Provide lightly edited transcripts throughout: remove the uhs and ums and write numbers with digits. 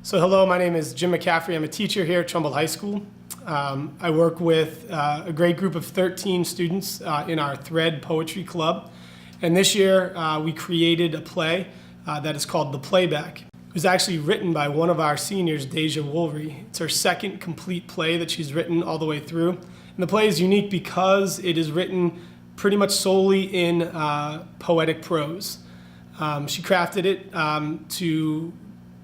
So hello, my name is Jim McCaffrey. I'm a teacher here at Trumbull High School. I work with a great group of 13 students in our Thread Poetry Club. And this year we created a play that is called The Playback. It was actually written by one of our seniors, Deja Woolry. It's her second complete play that she's written all the way through. And the play is unique because it is written pretty much solely in poetic prose. She crafted it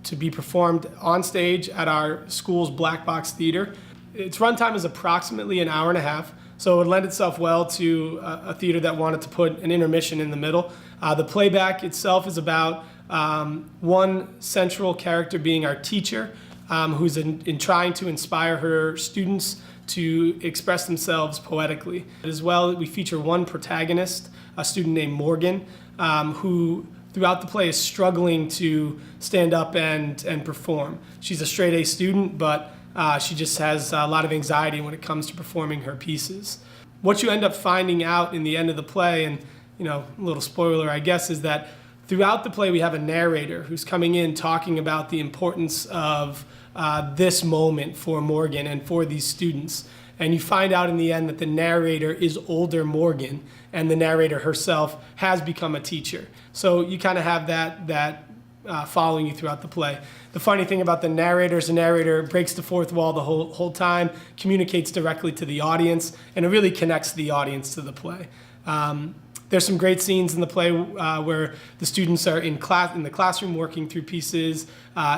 to be performed on stage at our school's Black Box Theater. Its runtime is approximately an hour and a half, so it would lend itself well to a theater that wanted to put an intermission in the middle. The playback itself is about one central character being our teacher, who's in trying to inspire her students to express themselves poetically. As well, we feature one protagonist, a student named Morgan, who throughout the play is struggling to stand up and perform. She's a straight A student, but she just has a lot of anxiety when it comes to performing her pieces. What you end up finding out in the end of the play, and a little spoiler I guess, is that throughout the play we have a narrator who's coming in talking about the importance of this moment for Morgan and for these students. And you find out in the end that the narrator is older Morgan, and the narrator herself has become a teacher. So you kind of have that following you throughout the play. The funny thing about the narrator is the narrator breaks the fourth wall the whole time, communicates directly to the audience, and it really connects the audience to the play. There's some great scenes in the play where the students are in the classroom working through pieces,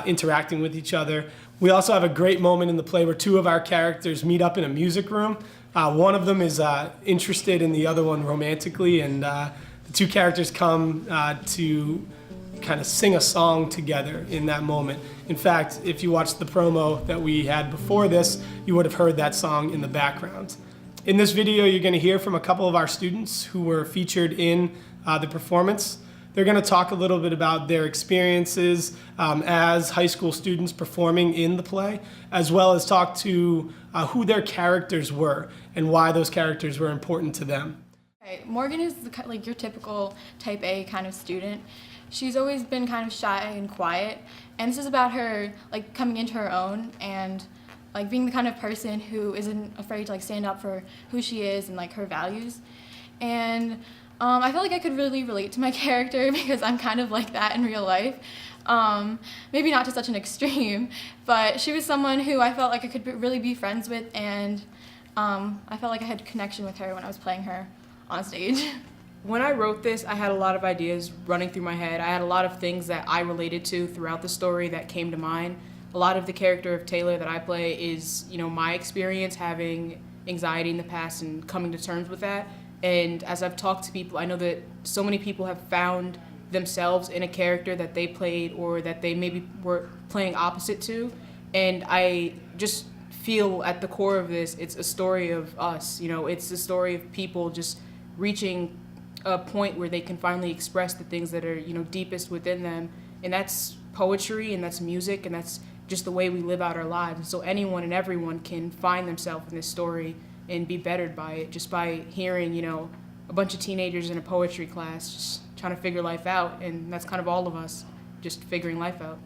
interacting with each other. We also have a great moment in the play where two of our characters meet up in a music room. One of them is interested in the other one romantically, and the two characters come to kind of sing a song together in that moment. In fact, if you watched the promo that we had before this, you would have heard that song in the background. In this video, you're going to hear from a couple of our students who were featured in the performance. They're going to talk a little bit about their experiences as high school students performing in the play, as well as talk to who their characters were and why those characters were important to them. Okay, Morgan is like your typical type A kind of student. She's always been kind of shy and quiet, and this is about her like coming into her own and like being the kind of person who isn't afraid to stand up for who she is and her values. And I feel like I could really relate to my character because I'm kind of like that in real life. Maybe not to such an extreme, but she was someone who I felt like I could really be friends with, and I felt like I had a connection with her when I was playing her on stage. When I wrote this, I had a lot of ideas running through my head. I had a lot of things that I related to throughout the story that came to mind. A lot of the character of Taylor that I play is, my experience having anxiety in the past and coming to terms with that. And as I've talked to people, I know that so many people have found themselves in a character that they played or that they maybe were playing opposite to. And I just feel at the core of this, it's a story of us. It's a story of people just reaching a point where they can finally express the things that are, deepest within them. And that's poetry, and that's music, and that's just the way we live out our lives. And so anyone and everyone can find themselves in this story and be bettered by it just by hearing, a bunch of teenagers in a poetry class just trying to figure life out. And that's kind of all of us, just figuring life out.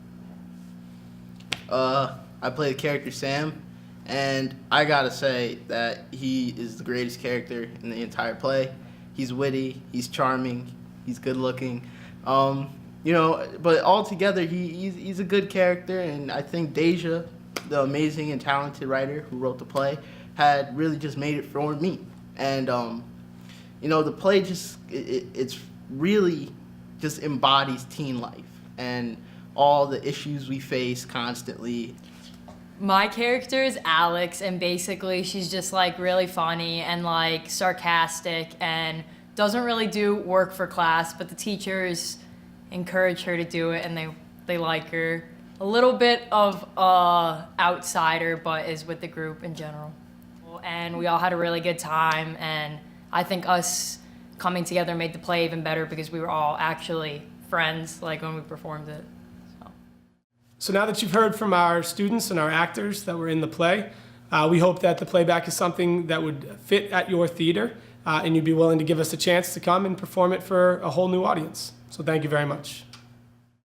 I play the character Sam, and I gotta say that he is the greatest character in the entire play. He's witty, he's charming, he's good looking. But altogether, he's a good character, and I think Deja, the amazing and talented writer who wrote the play, had really just made it for me. And, the play it's really just embodies teen life and all the issues we face constantly. My character is Alex, and basically she's just really funny and sarcastic and doesn't really do work for class, but the teachers encourage her to do it, and they like her. A little bit of outsider, but is with the group in general. And we all had a really good time, and I think us coming together made the play even better because we were all actually friends when we performed it. So now that you've heard from our students and our actors that were in the play, we hope that the playback is something that would fit at your theater, and you'd be willing to give us a chance to come and perform it for a whole new audience. So thank you very much.